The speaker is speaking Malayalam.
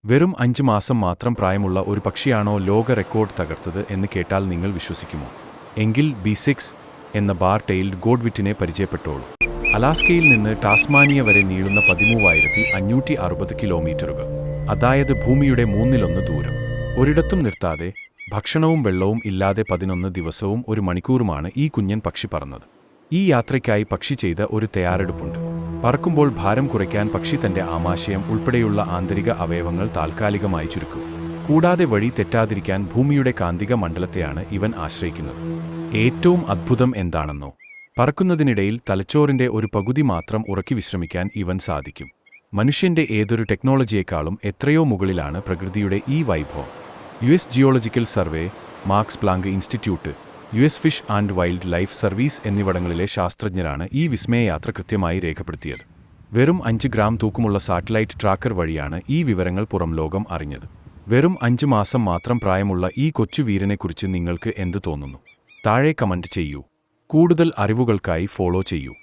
വെറും 5 മാസം മാത്രം പ്രായമുള്ള ഒരു പക്ഷിയാണോ ലോക റെക്കോർഡ് തകർത്തത് എന്ന് കേട്ടാൽ നിങ്ങൾ വിശ്വസിക്കുമോ? എങ്കിൽ B6 എന്ന ബാർ ടെയിൽഡ് ഗോഡ്വിറ്റിനെ പരിചയപ്പെട്ടോളൂ. അലാസ്കയിൽ നിന്ന് ടാസ്മാനിയ വരെ നീളുന്ന 13,560 കിലോമീറ്ററുകൾ, അതായത് ഭൂമിയുടെ മൂന്നിലൊന്ന് ദൂരം. ഒരിടത്തും നിർത്താതെ, ഭക്ഷണവും വെള്ളവും ഇല്ലാതെ 11 ദിവസവും 1 മണിക്കൂറുമാണ് ഈ കുഞ്ഞൻ പക്ഷി പറന്നത്. ഈ യാത്രയ്ക്കായി പക്ഷി ചെയ്ത ഒരു തയ്യാറെടുപ്പുണ്ട്. പറക്കുമ്പോൾ ഭാരം കുറയ്ക്കാൻ പക്ഷി തന്റെ ആമാശയം ഉൾപ്പെടെയുള്ള ആന്തരിക അവയവങ്ങൾ താൽക്കാലികമായി ചുരുക്കും. കൂടാതെ വഴി തെറ്റാതിരിക്കാൻ ഭൂമിയുടെ കാന്തിക മണ്ഡലത്തെയാണ് ഇവൻ ആശ്രയിക്കുന്നത്. ഏറ്റവും അദ്ഭുതം എന്താണെന്നോ? പറക്കുന്നതിനിടയിൽ തലച്ചോറിന്റെ ഒരു പകുതി മാത്രം ഉറക്കി വിശ്രമിക്കാൻ ഇവൻ സാധിക്കും. മനുഷ്യന്റെ ഏതൊരു ടെക്നോളജിയേക്കാളും എത്രയോ മുകളിലാണ് പ്രകൃതിയുടെ ഈ വൈഭവം. US geological survey, Max Planck institute, US fish and wildlife service എന്നിവിടങ്ങളിലെ ശാസ്ത്രജ്ഞരാണ് ഈ വിസ്മയയാത്ര കൃത്യമായി രേഖപ്പെടുത്തിയത്. വെറും 5 ഗ്രാം തൂക്കമുള്ള സാറ്റലൈറ്റ് ട്രാക്കർ വഴിയാണ് ഈ വിവരങ്ങൾ പുറം ലോകം അറിഞ്ഞത്. വെറും 5 മാസം മാത്രം പ്രായമുള്ള ഈ കൊച്ചു വീരനെക്കുറിച്ച് നിങ്ങൾക്ക് എന്ത് തോന്നുന്നു? താഴെ കമന്റ് ചെയ്യൂ. കൂടുതൽ അറിവുകൾക്കായി ഫോളോ ചെയ്യൂ.